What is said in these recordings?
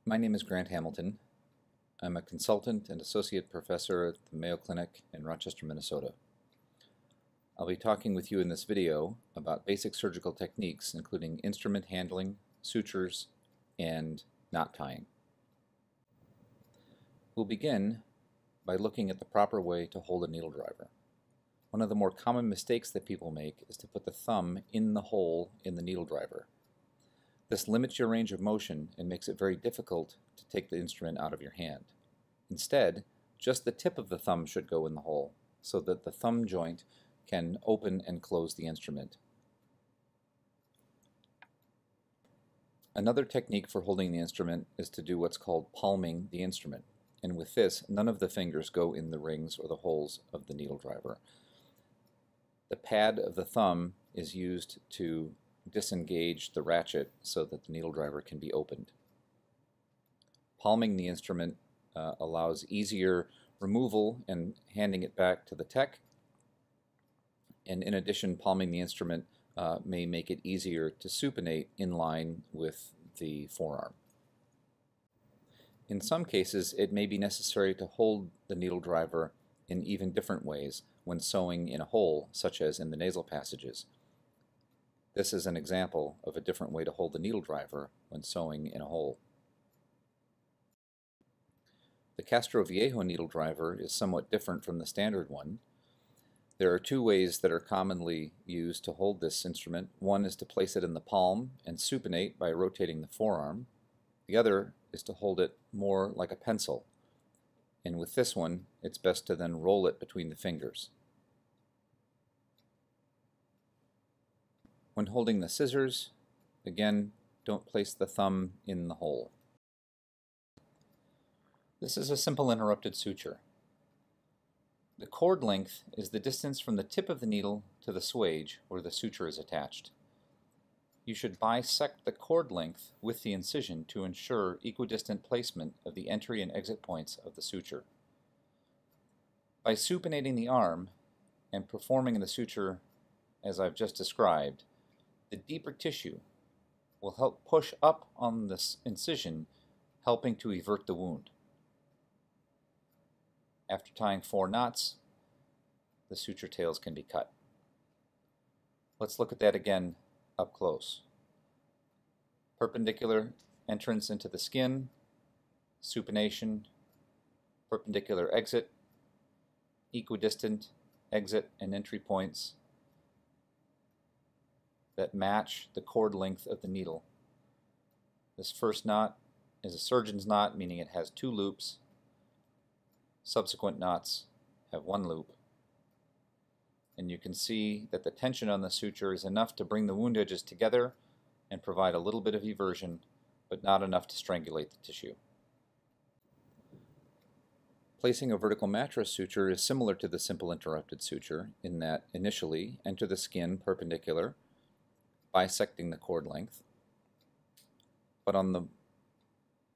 My name is Grant Hamilton. I'm a consultant and associate professor at the Mayo Clinic in Rochester, Minnesota. I'll be talking with you in this video about basic surgical techniques, including instrument handling, sutures, and knot tying. We'll begin by looking at the proper way to hold a needle driver. One of the more common mistakes that people make is to put the thumb in the hole in the needle driver. This limits your range of motion and makes it very difficult to take the instrument out of your hand. Instead, just the tip of the thumb should go in the hole so that the thumb joint can open and close the instrument. Another technique for holding the instrument is to do what's called palming the instrument. And with this, none of the fingers go in the rings or the holes of the needle driver. The pad of the thumb is used to disengage the ratchet so that the needle driver can be opened. Palming the instrument allows easier removal and handing it back to the tech, and in addition, palming the instrument may make it easier to supinate in line with the forearm. In some cases, it may be necessary to hold the needle driver in even different ways when sewing in a hole, such as in the nasal passages. This is an example of a different way to hold the needle driver when sewing in a hole. The Castroviejo needle driver is somewhat different from the standard one. There are two ways that are commonly used to hold this instrument. One is to place it in the palm and supinate by rotating the forearm. The other is to hold it more like a pencil. And with this one, it's best to then roll it between the fingers. When holding the scissors, again, don't place the thumb in the hole. This is a simple interrupted suture. The cord length is the distance from the tip of the needle to the swage where the suture is attached. You should bisect the cord length with the incision to ensure equidistant placement of the entry and exit points of the suture. By supinating the arm and performing the suture as I've just described, the deeper tissue will help push up on this incision, helping to evert the wound. After tying 4 knots, the suture tails can be cut. Let's look at that again up close. Perpendicular entrance into the skin, supination, perpendicular exit, equidistant exit and entry points that match the cord length of the needle. This first knot is a surgeon's knot, meaning it has 2 loops. Subsequent knots have 1 loop. And you can see that the tension on the suture is enough to bring the wound edges together and provide a little bit of eversion, but not enough to strangulate the tissue. Placing a vertical mattress suture is similar to the simple interrupted suture in that initially enter the skin perpendicular, bisecting the cord length, but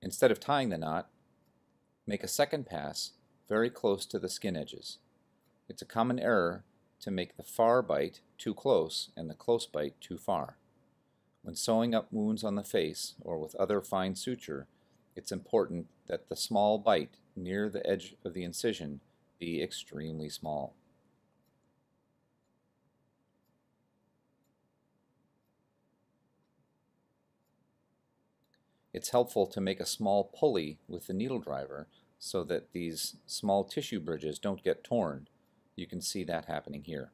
instead of tying the knot, make a second pass very close to the skin edges. It's a common error to make the far bite too close and the close bite too far. When sewing up wounds on the face or with other fine suture, it's important that the small bite near the edge of the incision be extremely small. It's helpful to make a small pulley with the needle driver so that these small tissue bridges don't get torn. You can see that happening here.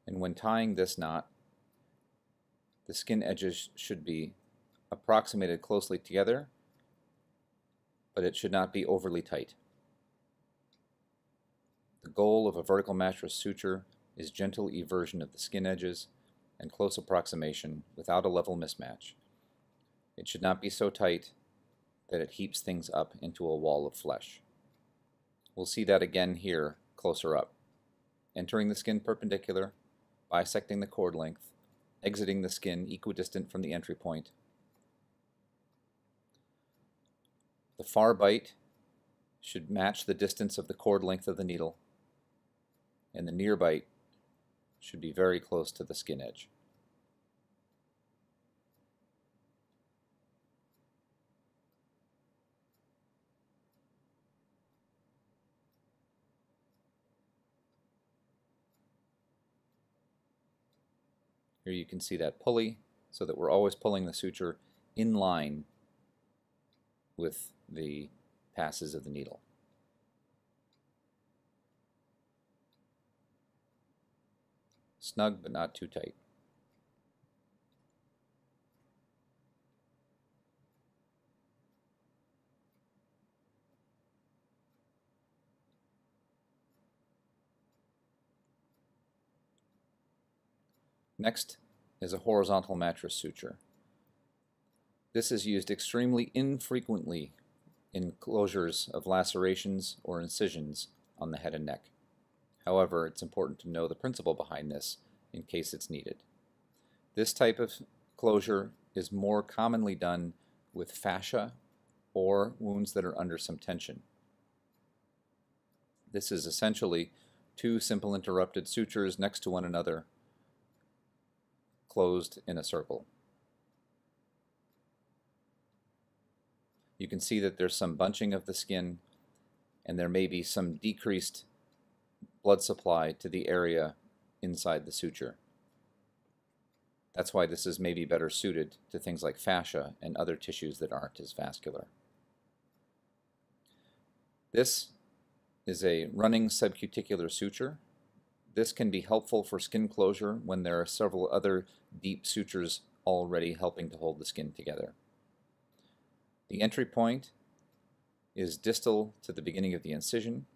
And when tying this knot, the skin edges should be approximated closely together, but it should not be overly tight. The goal of a vertical mattress suture is gentle eversion of the skin edges and close approximation without a level mismatch. It should not be so tight that it heaps things up into a wall of flesh. We'll see that again here closer up. Entering the skin perpendicular, bisecting the cord length, exiting the skin equidistant from the entry point. The far bite should match the distance of the cord length of the needle, and the near bite should be very close to the skin edge. Here you can see that pulley, so that we're always pulling the suture in line with the passes of the needle. Snug but not too tight. Next is a horizontal mattress suture. This is used extremely infrequently in closures of lacerations or incisions on the head and neck. However, it's important to know the principle behind this in case it's needed. This type of closure is more commonly done with fascia or wounds that are under some tension. This is essentially two simple interrupted sutures next to one another, closed in a circle. You can see that there's some bunching of the skin, and there may be some decreased blood supply to the area inside the suture. That's why this is maybe better suited to things like fascia and other tissues that aren't as vascular. This is a running subcuticular suture. This can be helpful for skin closure when there are several other deep sutures already helping to hold the skin together. The entry point is distal to the beginning of the incision,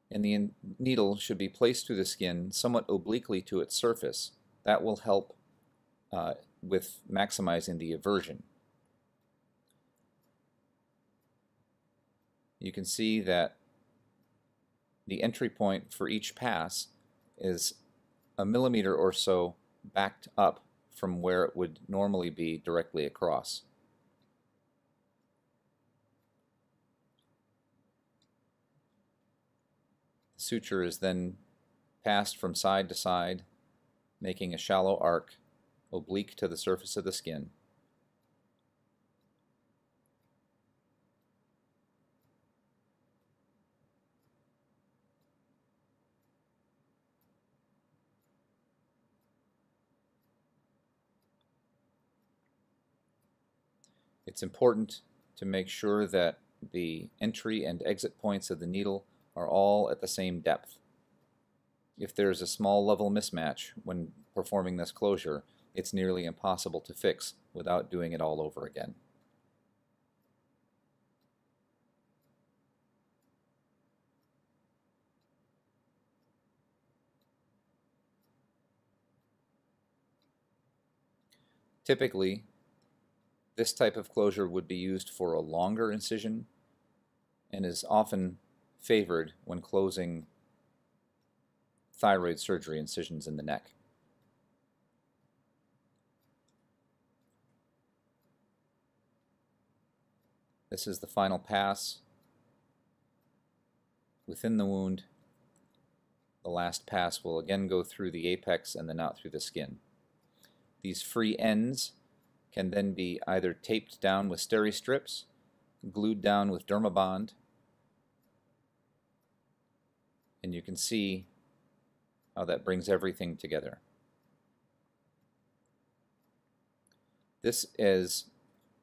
and the needle should be placed through the skin somewhat obliquely to its surface. That will help with maximizing the eversion. You can see that the entry point for each pass is a millimeter or so backed up from where it would normally be directly across. The suture is then passed from side to side, making a shallow arc oblique to the surface of the skin. It's important to make sure that the entry and exit points of the needle are all at the same depth. If there's a small level mismatch when performing this closure, it's nearly impossible to fix without doing it all over again. Typically, this type of closure would be used for a longer incision and is often favored when closing thyroid surgery incisions in the neck. This is the final pass within the wound. The last pass will again go through the apex and then out through the skin. These free ends can then be either taped down with steri strips, glued down with dermabond, and you can see how that brings everything together. This is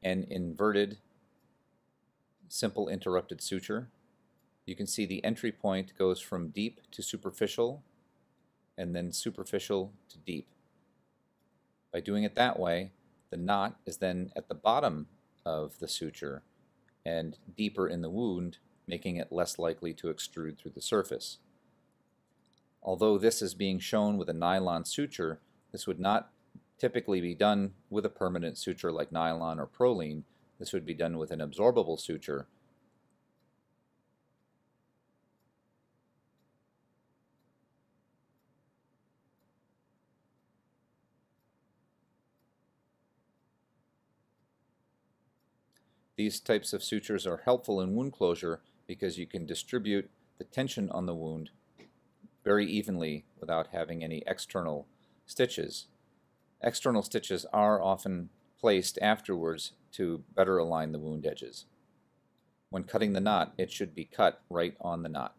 an inverted simple interrupted suture. You can see the entry point goes from deep to superficial and then superficial to deep. By doing it that way, the knot is then at the bottom of the suture and deeper in the wound, making it less likely to extrude through the surface. Although this is being shown with a nylon suture, this would not typically be done with a permanent suture like nylon or Prolene. This would be done with an absorbable suture. These types of sutures are helpful in wound closure because you can distribute the tension on the wound very evenly without having any external stitches. External stitches are often placed afterwards to better align the wound edges. When cutting the knot, it should be cut right on the knot.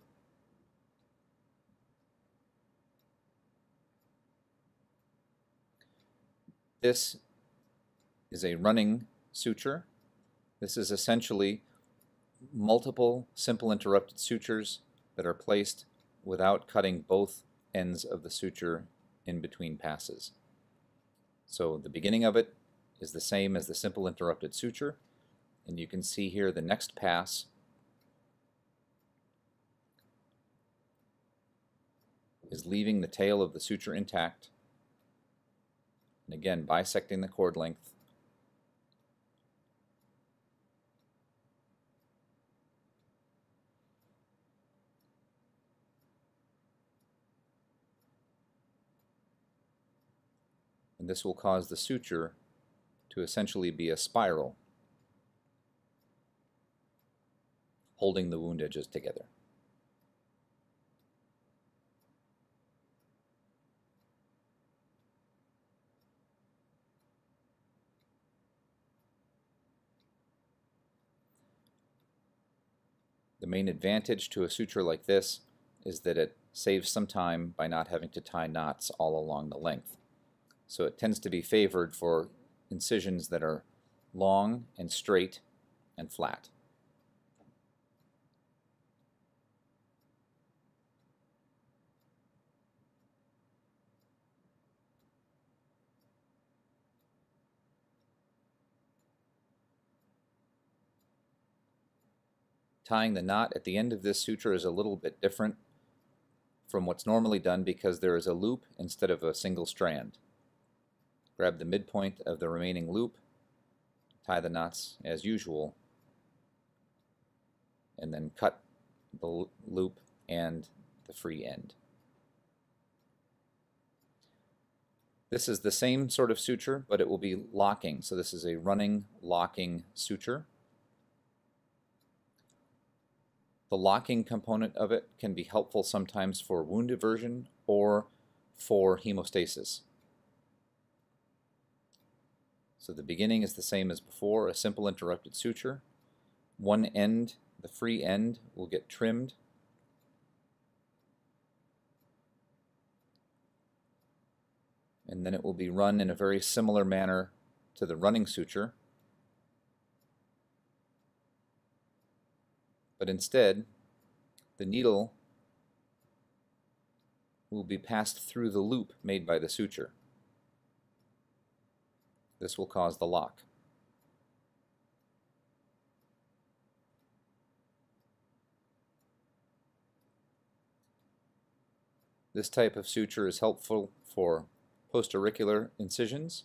This is a running suture. This is essentially multiple simple interrupted sutures that are placed without cutting both ends of the suture in between passes. So the beginning of it is the same as the simple interrupted suture, and you can see here the next pass is leaving the tail of the suture intact, and again bisecting the cord length. And this will cause the suture to essentially be a spiral, holding the wound edges together. The main advantage to a suture like this is that it saves some time by not having to tie knots all along the length. So it tends to be favored for incisions that are long and straight and flat. Tying the knot at the end of this suture is a little bit different from what's normally done because there is a loop instead of a single strand. Grab the midpoint of the remaining loop, tie the knots as usual, and then cut the loop and the free end. This is the same sort of suture, but it will be locking. So this is a running, locking suture. The locking component of it can be helpful sometimes for wound aversion or for hemostasis. So the beginning is the same as before, a simple interrupted suture. One end, the free end, will get trimmed. And then it will be run in a very similar manner to the running suture. But instead, the needle will be passed through the loop made by the suture. This will cause the lock. This type of suture is helpful for post-auricular incisions,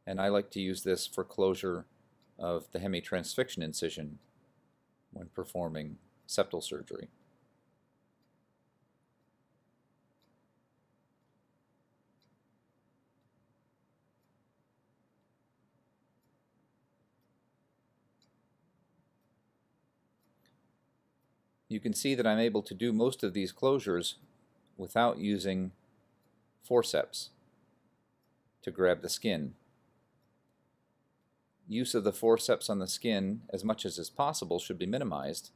and I like to use this for closure of the hemitransfixion incision when performing septal surgery. You can see that I'm able to do most of these closures without using forceps to grab the skin. Use of the forceps on the skin as much as is possible should be minimized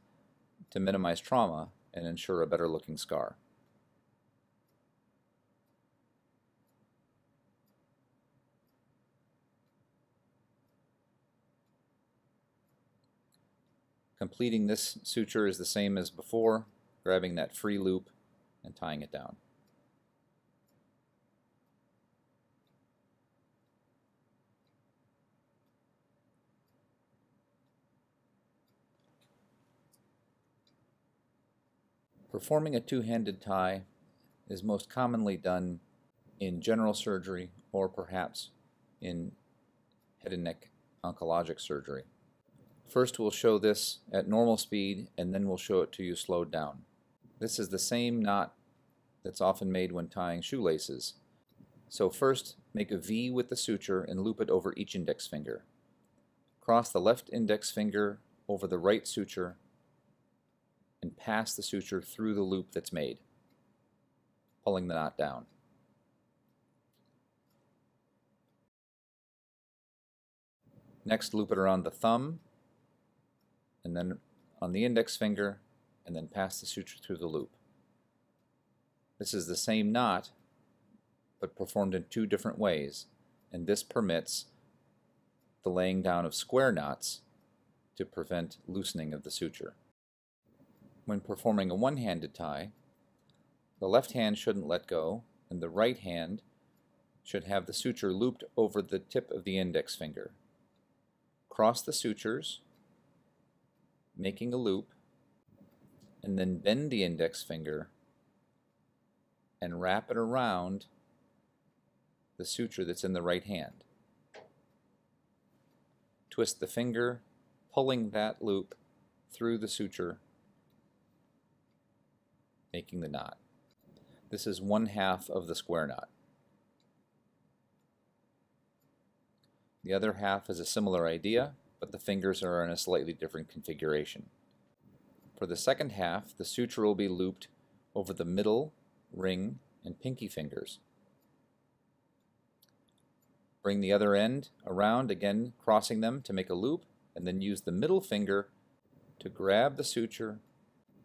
to minimize trauma and ensure a better looking scar. Completing this suture is the same as before, grabbing that free loop and tying it down. Performing a two-handed tie is most commonly done in general surgery or perhaps in head and neck oncologic surgery. First we'll show this at normal speed and then we'll show it to you slowed down. This is the same knot that's often made when tying shoelaces. So first make a V with the suture and loop it over each index finger. Cross the left index finger over the right suture and pass the suture through the loop that's made, pulling the knot down. Next, loop it around the thumb, and then on the index finger, and then pass the suture through the loop. This is the same knot, but performed in two different ways. and this permits the laying down of square knots to prevent loosening of the suture. When performing a one-handed tie, the left hand shouldn't let go, and the right hand should have the suture looped over the tip of the index finger. Cross the sutures, making a loop, and then bend the index finger and wrap it around the suture that's in the right hand. Twist the finger, pulling that loop through the suture, making the knot. This is 1/2 of the square knot. The other half is a similar idea, but the fingers are in a slightly different configuration. For the second half, the suture will be looped over the middle, ring, and pinky fingers. Bring the other end around, again crossing them to make a loop, and then use the middle finger to grab the suture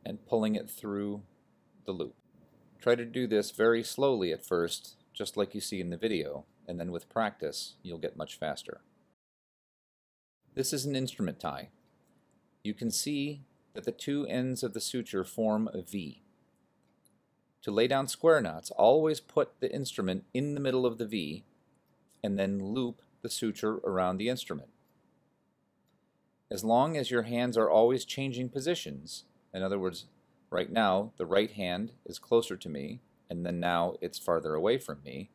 and pulling it through the loop. Try to do this very slowly at first, just like you see in the video, and then with practice you'll get much faster. This is an instrument tie. You can see that the two ends of the suture form a V. To lay down square knots, always put the instrument in the middle of the V and then loop the suture around the instrument. As long as your hands are always changing positions, in other words, right now the right hand is closer to me and then now it's farther away from me,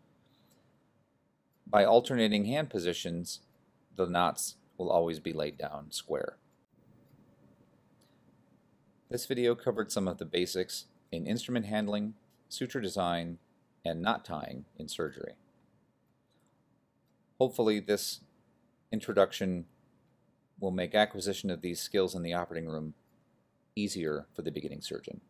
by alternating hand positions, the knots will always be laid down square. This video covered some of the basics in instrument handling, suture design, and knot tying in surgery. Hopefully this introduction will make acquisition of these skills in the operating room easier for the beginning surgeon.